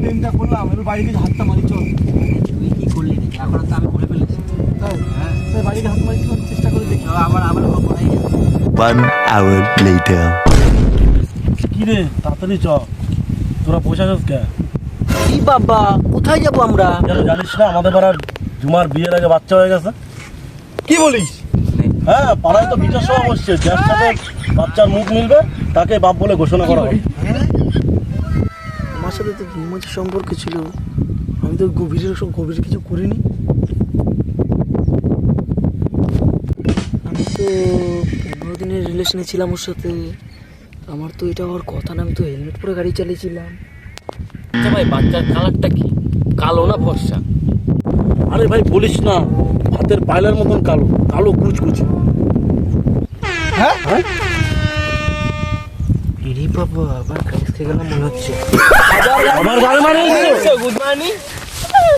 প্লেনটা করলাম, এবার বাড়ি গিয়ে হাতটা মারি চল। তুই কি করলি নাকি? এখন তো আমি বলে ফেলেছি। হ্যাঁ, বাড়ি গিয়ে হাত মারি চেষ্টা করে দেখি। আবার পড়াই যাবে। 1 hour later. কি রে, তাড়াতাড়ি চ, তোরা পৌঁছাছিস কে? কি বাবা, কোথায় যাবো আমরা? জানিস না আমাদের পাড়ার ঝুমার বিয়ের আগে বাচ্চা হয়ে গেছে? কি বলিস? হ্যাঁ, পাড়ায় তো বিচার সভা বসছে, যার সাথে বাচ্চার মুখ মিলবে তাকে বাপ বলে ঘোষণা করা হবে। আমার সাথে তো মাঝে সম্পর্ক ছিল, আমি তো গভীর কিছু করিনি। আমি তো 15 দিনের রিলেশনে ছিলাম ওর সাথে। আমার তো এটা হওয়ার কথা না, আমি তো হেলমেট পরে গাড়ি চালিয়েছিলাম। আচ্ছা ভাই, বাচ্চার কালারটা কি, কালো না ফর্সা? আরে ভাই বলিস না, হাতের পায়লার মতন কালো, কালো কুচকুচি। হ্যাঁ হ্যাঁ, এরে বাবা, আবার গাড়ি খেয়ে গেলাম মনে হচ্ছে। আমার গাড়ি মানে গুড মর্নিং।